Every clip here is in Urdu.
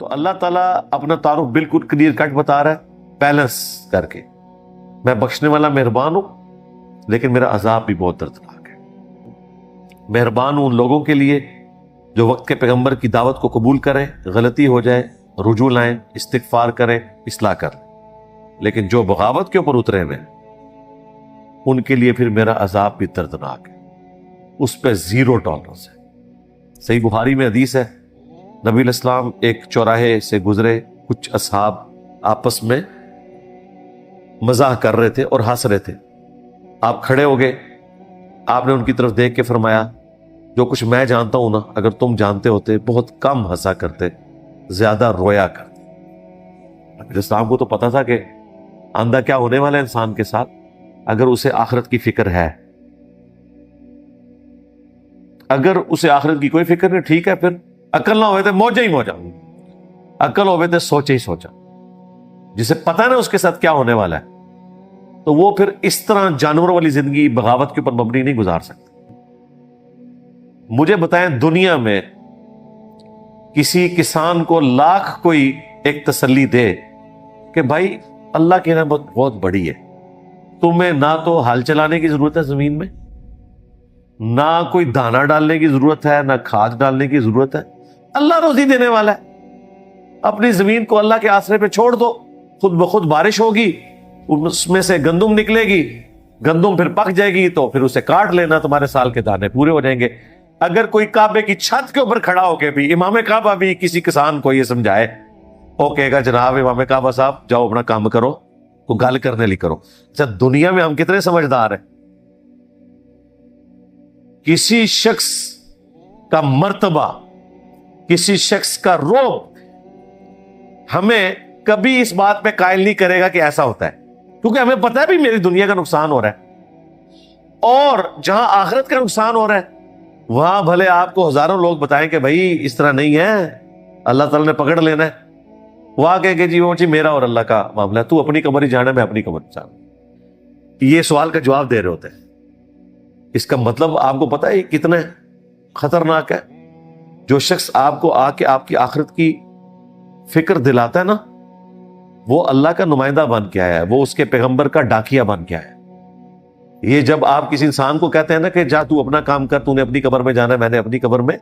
تو اللہ تعالیٰ اپنا تعارف بالکل کلیئر کٹ بتا رہا ہے بیلنس کر کے، میں بخشنے والا مہربان ہوں لیکن میرا عذاب بھی بہت دردناک ہے۔ مہربان ہوں ان لوگوں کے لیے جو وقت کے پیغمبر کی دعوت کو قبول کریں، غلطی ہو جائے رجوع لائیں، استغفار کریں، اصلاح کریں، لیکن جو بغاوت کے اوپر اترے ہوئے ان کے لیے پھر میرا عذاب بھی دردناک ہے، اس پہ زیرو ٹالرنس ہے۔ صحیح بخاری میں حدیث ہے، نبی علیہ السلام ایک چوراہے سے گزرے، کچھ اصحاب آپس میں مزاح کر رہے تھے اور ہنس رہے تھے، آپ کھڑے ہو گئے، آپ نے ان کی طرف دیکھ کے فرمایا جو کچھ میں جانتا ہوں نا، اگر تم جانتے ہوتے بہت کم ہنسا کرتے، زیادہ رویا کرتے۔ نبی علیہ السلام کو تو پتا تھا کہ آندہ کیا ہونے والا ہے انسان کے ساتھ، اگر اسے آخرت کی فکر ہے، اگر اسے آخرت کی کوئی فکر نہیں، ٹھیک ہے، پھر عقل نہ ہوئے تھے موجہ ہی موجہ، عقل ہوئے تھے سوچے ہی سوچا۔ جسے پتا نا اس کے ساتھ کیا ہونے والا ہے تو وہ پھر اس طرح جانوروں والی زندگی بغاوت کے اوپر مبنی نہیں گزار سکتا۔ مجھے بتائیں دنیا میں کسی کسان کو لاکھ کوئی ایک تسلی دے کہ بھائی اللہ کی نعمت بہت بڑی ہے، تمہیں نہ تو ہل چلانے کی ضرورت ہے زمین میں، نہ کوئی دانا ڈالنے کی ضرورت ہے، نہ کھاد ڈالنے کی ضرورت ہے، اللہ روزی دینے والا ہے، اپنی زمین کو اللہ کے آسرے پہ چھوڑ دو، خود بخود بارش ہوگی، اس میں سے گندم نکلے گی، گندم پھر پک جائے گی تو پھر اسے کاٹ لینا، تمہارے سال کے دانے پورے ہو جائیں گے۔ اگر کوئی کعبے کی چھت کے اوپر کھڑا ہو کے بھی امام کعبہ بھی کسی کسان کو یہ سمجھائے، وہ کہے گا جناب امام کعبہ صاحب جاؤ اپنا کام کرو، کو گل کرنے لی کرو۔ اچھا دنیا میں ہم کتنے سمجھدار ہیں، کسی شخص کا مرتبہ، کسی شخص کا روب ہمیں کبھی اس بات پہ قائل نہیں کرے گا کہ ایسا ہوتا ہے، کیونکہ ہمیں پتہ ہے بھی میری دنیا کا نقصان ہو رہا ہے، اور جہاں آخرت کا نقصان ہو رہا ہے وہاں بھلے آپ کو ہزاروں لوگ بتائیں کہ بھائی اس طرح نہیں ہے، اللہ تعالیٰ نے پکڑ لینا ہے، وہاں کہیں کہ جی وہ میرا اور اللہ کا معاملہ ہے، تو اپنی قبر ہی جانا، میں اپنی قبر جانا۔ یہ سوال کا جواب دے رہے ہوتے ہیں۔ اس کا مطلب آپ کو پتہ ہے یہ کتنا خطرناک ہے؟ جو شخص آپ کو آ کے آپ کی آخرت کی فکر دلاتا ہے نا، وہ اللہ کا نمائندہ بن کے آیا ہے، وہ اس کے پیغمبر کا ڈاکیا بن کے آیا ہے۔ یہ جب آپ کسی انسان کو کہتے ہیں نا کہ جا تو اپنا کام کر، تو نے اپنی قبر میں جانا ہے، میں نے اپنی قبر میں،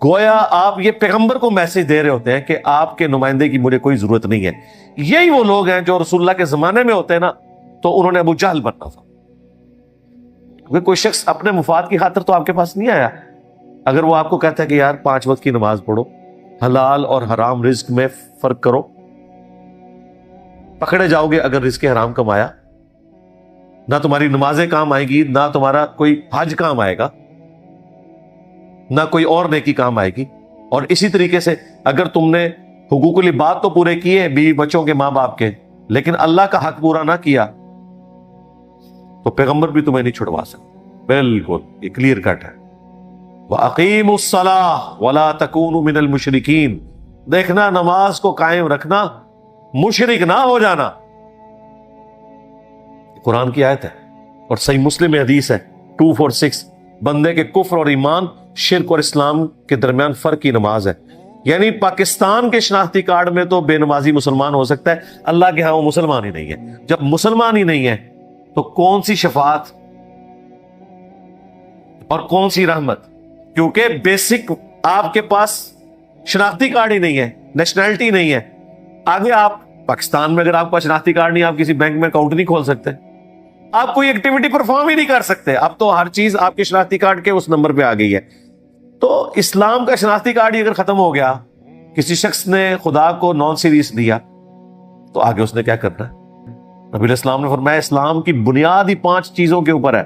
گویا آپ یہ پیغمبر کو میسج دے رہے ہوتے ہیں کہ آپ کے نمائندے کی مجھے کوئی ضرورت نہیں ہے۔ یہی وہ لوگ ہیں جو رسول اللہ کے زمانے میں ہوتے ہیں نا تو انہوں نے ابو جہل بننا تھا، کیونکہ کوئی شخص اپنے مفاد کی خاطر تو آپ کے پاس نہیں آیا۔ اگر وہ آپ کو کہتا ہے کہ یار 5 وقت کی نماز پڑھو، حلال اور حرام رزق میں فرق کرو، پکڑے جاؤ گے اگر رزق حرام کمایا، نہ تمہاری نمازیں کام آئیں گی، نہ تمہارا کوئی حج کام آئے گا، نہ کوئی اور نیکی کام آئے گی۔ اور اسی طریقے سے اگر تم نے حقوق العباد تو پورے کیے بیوی بچوں کے، ماں باپ کے، لیکن اللہ کا حق پورا نہ کیا تو پیغمبر بھی تمہیں نہیں چھڑوا سکتے۔ بالکل یہ کلیئر کٹ ہے۔ وَأَقِيمُوا الصَّلَاةَ وَلَا تَكُونُوا مِنَ الْمُشْرِكِينَ، دیکھنا نماز کو قائم رکھنا، مشرک نہ ہو جانا۔ قرآن کی آیت ہے اور صحیح مسلم میں حدیث ہے 246، بندے کے کفر اور ایمان، شرک اور اسلام کے درمیان فرق کی نماز ہے۔ یعنی پاکستان کے شناختی کارڈ میں تو بے نمازی مسلمان ہو سکتا ہے، اللہ کے ہاں وہ مسلمان ہی نہیں ہے۔ جب مسلمان ہی نہیں ہے تو کون سی شفاعت اور کون سی رحمت؟ کیونکہ بیسک آپ کے پاس شناختی کارڈ ہی نہیں ہے، نیشنلٹی نہیں ہے۔ آگے آپ پاکستان میں اگر آپ کا شناختی کارڈ نہیں، آپ کسی بینک میں اکاؤنٹ نہیں کھول سکتے، آپ کوئی ایکٹیویٹی پرفارم ہی نہیں کر سکتے۔ اب تو ہر چیز آپ کے شناختی کارڈ کے اس نمبر پہ آ گئی ہے۔ تو اسلام کا شناختی کارڈ ہی اگر ختم ہو گیا، کسی شخص نے خدا کو نان سیریس دیا، تو آگے اس نے کیا کرنا ہے؟ نبی علیہ السلام نے فرمایا اسلام کی بنیاد ہی 5 چیزوں کے اوپر ہے۔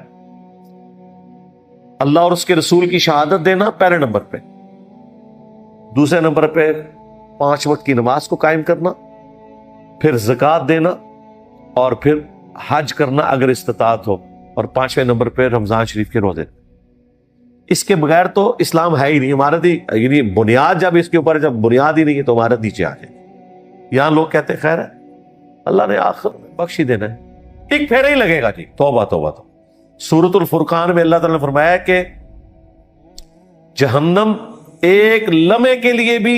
اللہ اور اس کے رسول کی شہادت دینا پہلے نمبر پہ، دوسرے نمبر پہ 5 وقت کی نماز کو قائم کرنا، پھر زکوٰۃ دینا، اور پھر حج کرنا اگر استطاعت ہو، اور 5ویں نمبر پہ رمضان شریف کے روزے۔ اس کے بغیر تو اسلام ہے ہی نہیں، عمارت ہی، یعنی بنیاد جب اس کے اوپر، جب بنیاد ہی نہیں ہے تو عمارت نیچے آ جائے گی۔ یہاں لوگ کہتے ہیں خیر ہے اللہ نے آخر میں بخش ہی دینا ہے، ایک پھیرا ہی لگے گا جی، توبہ توبہ تو۔ سورۃ الفرقان میں اللہ تعالیٰ نے فرمایا کہ جہنم ایک لمحے کے لیے بھی